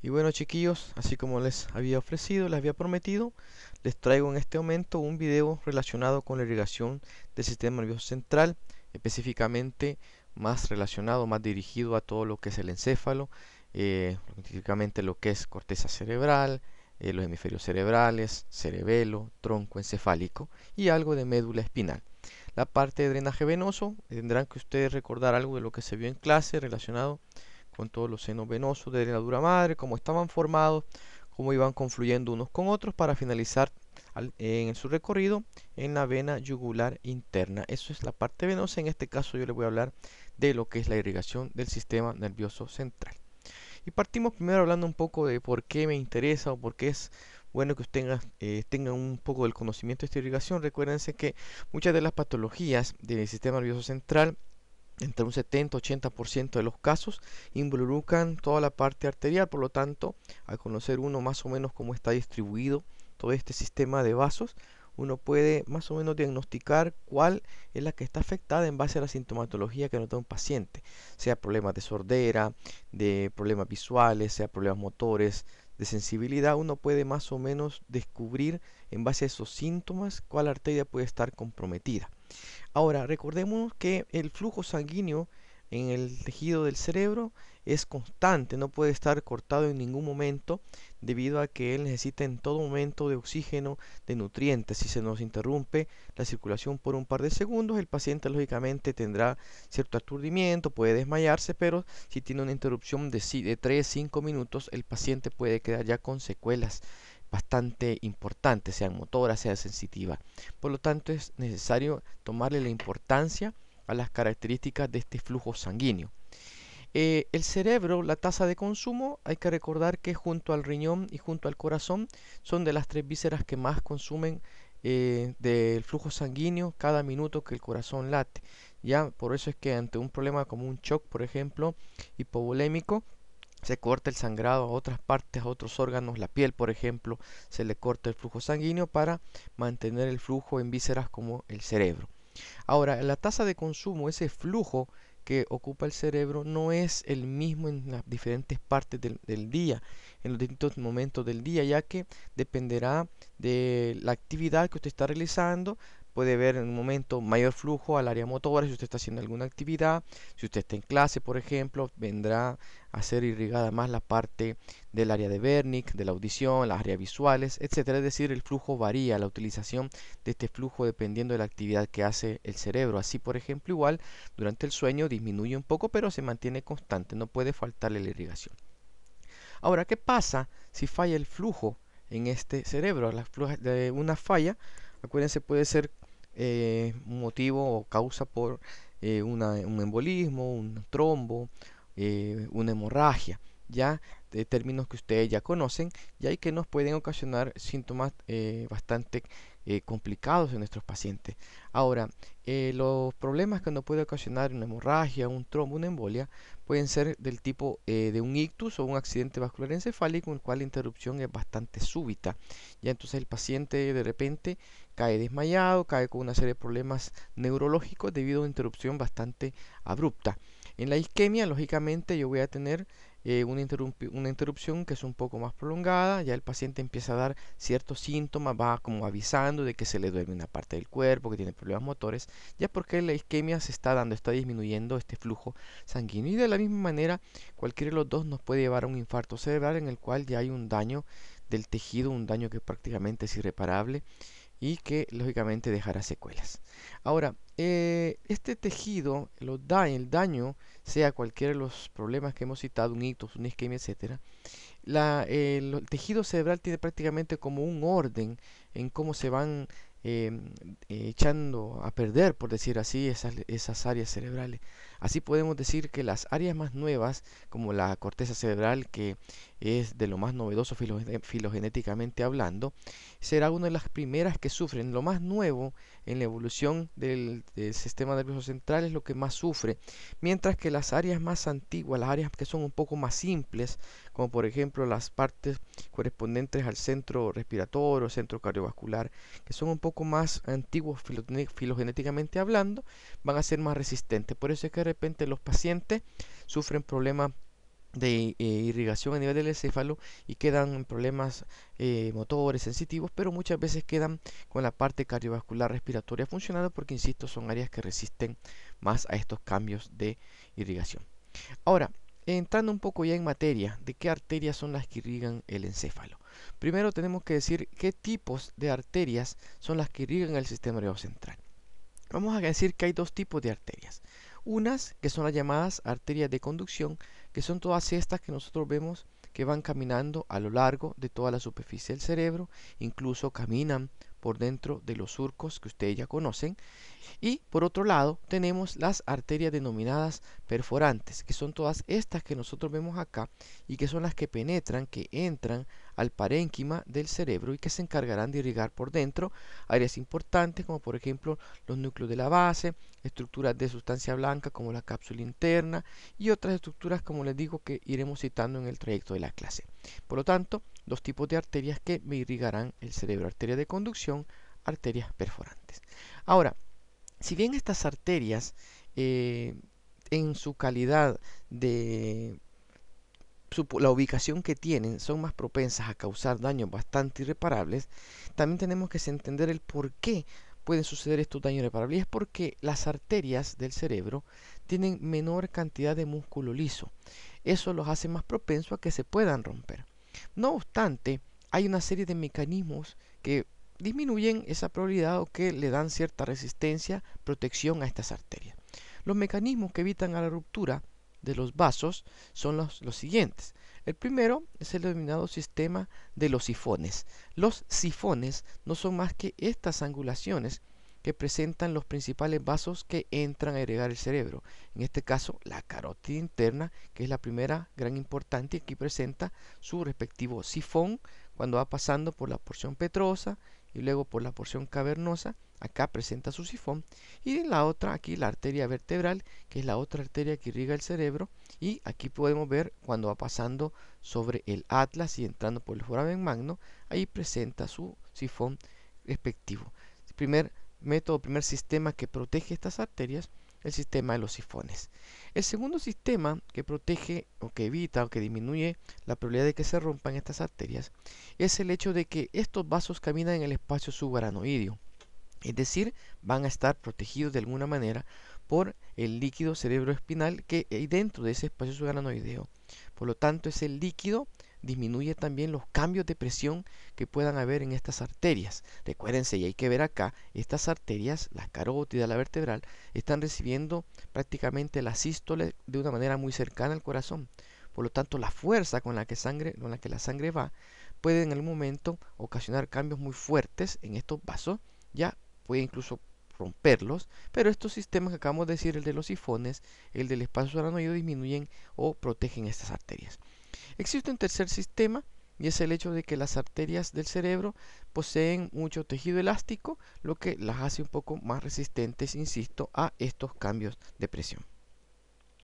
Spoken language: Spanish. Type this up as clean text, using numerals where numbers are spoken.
Y bueno, chiquillos, así como les había ofrecido, les había prometido, les traigo en este momento un video relacionado con la irrigación del sistema nervioso central, específicamente más relacionado, más dirigido a todo lo que es el encéfalo, específicamente lo que es corteza cerebral, los hemisferios cerebrales, cerebelo, tronco encefálico y algo de médula espinal. La parte de drenaje venoso, tendrán que ustedes recordar algo de lo que se vio en clase relacionado con todos los senos venosos de la dura madre, cómo estaban formados, cómo iban confluyendo unos con otros para finalizar en su recorrido en la vena yugular interna. Eso es la parte venosa. En este caso yo les voy a hablar de lo que es la irrigación del sistema nervioso central. Y partimos primero hablando un poco de por qué me interesa o por qué es bueno que ustedes tengan un poco del conocimiento de esta irrigación. Recuérdense que muchas de las patologías del sistema nervioso central, entre un 70-80% de los casos, involucran toda la parte arterial. Por lo tanto, al conocer uno más o menos cómo está distribuido todo este sistema de vasos, uno puede más o menos diagnosticar cuál es la que está afectada en base a la sintomatología que nota un paciente, sea problemas de sordera, de problemas visuales, sea problemas motores, de sensibilidad. Uno puede más o menos descubrir en base a esos síntomas cuál arteria puede estar comprometida. Ahora, recordemos que el flujo sanguíneo en el tejido del cerebro es constante, no puede estar cortado en ningún momento debido a que él necesita en todo momento de oxígeno, de nutrientes. Si se nos interrumpe la circulación por un par de segundos, el paciente lógicamente tendrá cierto aturdimiento, puede desmayarse, pero si tiene una interrupción de 3-5 minutos, el paciente puede quedar ya con secuelas bastante importantes, sean motoras, sea sensitiva. Por lo tanto, es necesario tomarle la importancia a las características de este flujo sanguíneo. El cerebro, la tasa de consumo, hay que recordar que junto al riñón y junto al corazón son de las tres vísceras que más consumen del flujo sanguíneo cada minuto que el corazón late. Ya, por eso es que ante un problema como un shock, por ejemplo, hipovolémico, se corta el sangrado a otras partes, a otros órganos, la piel, por ejemplo, se le corta el flujo sanguíneo para mantener el flujo en vísceras como el cerebro. Ahora, la tasa de consumo, ese flujo que ocupa el cerebro, no es el mismo en las diferentes partes del día, en los distintos momentos del día, ya que dependerá de la actividad que usted está realizando. Puede ver en un momento mayor flujo al área motora si usted está haciendo alguna actividad. Si usted está en clase, por ejemplo, vendrá a ser irrigada más la parte del área de Wernicke, de la audición, las áreas visuales, etcétera. Es decir, el flujo varía, la utilización de este flujo dependiendo de la actividad que hace el cerebro. Así, por ejemplo, igual durante el sueño disminuye un poco, pero se mantiene constante, no puede faltarle la irrigación. Ahora, ¿qué pasa si falla el flujo en este cerebro? De una falla, acuérdense, puede ser un motivo o causa por un embolismo, un trombo, una hemorragia, ya de términos que ustedes ya conocen, ya y que nos pueden ocasionar síntomas bastante complicados en nuestros pacientes. Ahora, los problemas que nos puede ocasionar una hemorragia, un trombo, una embolia, pueden ser del tipo de un ictus o un accidente vascular encefálico en el cual la interrupción es bastante súbita. Ya entonces el paciente de repente cae desmayado, cae con una serie de problemas neurológicos debido a una interrupción bastante abrupta. En la isquemia, lógicamente, yo voy a tener una interrupción que es un poco más prolongada. Ya el paciente empieza a dar ciertos síntomas, va como avisando de que se le duele una parte del cuerpo, que tiene problemas motores, ya porque la isquemia se está dando, está disminuyendo este flujo sanguíneo. Y de la misma manera, cualquiera de los dos nos puede llevar a un infarto cerebral en el cual ya hay un daño del tejido, un daño que prácticamente es irreparable y que lógicamente dejará secuelas. Ahora, este tejido, el daño, sea cualquiera de los problemas que hemos citado, un ictus, una isquemia, etcétera, el tejido cerebral tiene prácticamente como un orden en cómo se van eh, echando a perder, por decir así, esas áreas cerebrales. Así podemos decir que las áreas más nuevas, como la corteza cerebral, que es de lo más novedoso filogenéticamente hablando, será una de las primeras que sufren. Lo más nuevo en la evolución del sistema nervioso central es lo que más sufre, mientras que las áreas más antiguas, las áreas que son un poco más simples, como por ejemplo las partes correspondientes al centro respiratorio, centro cardiovascular, que son un poco más antiguos filogenéticamente hablando, van a ser más resistentes. Por eso es que de repente los pacientes sufren problemas de irrigación a nivel del encéfalo y quedan en problemas motores sensitivos, pero muchas veces quedan con la parte cardiovascular respiratoria funcionando porque, insisto, son áreas que resisten más a estos cambios de irrigación. Ahora, entrando un poco ya en materia de qué arterias son las que irrigan el encéfalo. Primero tenemos que decir qué tipos de arterias son las que irrigan el sistema nervioso central. Vamos a decir que hay dos tipos de arterias. Unas que son las llamadas arterias de conducción, que son todas estas que nosotros vemos que van caminando a lo largo de toda la superficie del cerebro, incluso caminan por dentro de los surcos que ustedes ya conocen. Y por otro lado tenemos las arterias denominadas perforantes, que son todas estas que nosotros vemos acá y que son las que penetran, que entran al parénquima del cerebro y que se encargarán de irrigar por dentro áreas importantes como por ejemplo los núcleos de la base, estructuras de sustancia blanca como la cápsula interna y otras estructuras, como les digo, que iremos citando en el trayecto de la clase. Por lo tanto, dos tipos de arterias que me irrigarán el cerebro: arterias de conducción, arterias perforantes. Ahora, si bien estas arterias en su calidad de la ubicación que tienen son más propensas a causar daños bastante irreparables, también tenemos que entender el por qué pueden suceder estos daños irreparables. Y es porque las arterias del cerebro tienen menor cantidad de músculo liso. Eso los hace más propensos a que se puedan romper. No obstante, hay una serie de mecanismos que disminuyen esa probabilidad o que le dan cierta resistencia, protección a estas arterias. Los mecanismos que evitan a la ruptura de los vasos son los siguientes. El primero es el denominado sistema de los sifones. Los sifones no son más que estas angulaciones que presentan los principales vasos que entran a irrigar el cerebro. En este caso, la carótida interna, que es la primera gran importante, aquí presenta su respectivo sifón cuando va pasando por la porción petrosa y luego por la porción cavernosa. Acá presenta su sifón. Y la otra, aquí la arteria vertebral, que es la otra arteria que irriga el cerebro. Y aquí podemos ver cuando va pasando sobre el atlas y entrando por el foramen magno, ahí presenta su sifón respectivo. El primer método, primer sistema que protege estas arterias, el sistema de los sifones. El segundo sistema que protege o que evita o que disminuye la probabilidad de que se rompan estas arterias es el hecho de que estos vasos caminan en el espacio subaranoideo. Es decir, van a estar protegidos de alguna manera por el líquido cerebroespinal que hay dentro de ese espacio subaranoideo. Por lo tanto, ese líquido disminuye también los cambios de presión que puedan haber en estas arterias. Recuérdense, y hay que ver acá, estas arterias, la carótida, la vertebral, están recibiendo prácticamente la sístole de una manera muy cercana al corazón. Por lo tanto, la fuerza con la que la sangre va puede en algún momento ocasionar cambios muy fuertes en estos vasos, ya puede incluso romperlos, pero estos sistemas que acabamos de decir, el de los sifones, el del espacio subaranoideo, disminuyen o protegen estas arterias. Existe un tercer sistema y es el hecho de que las arterias del cerebro poseen mucho tejido elástico, lo que las hace un poco más resistentes, insisto, a estos cambios de presión.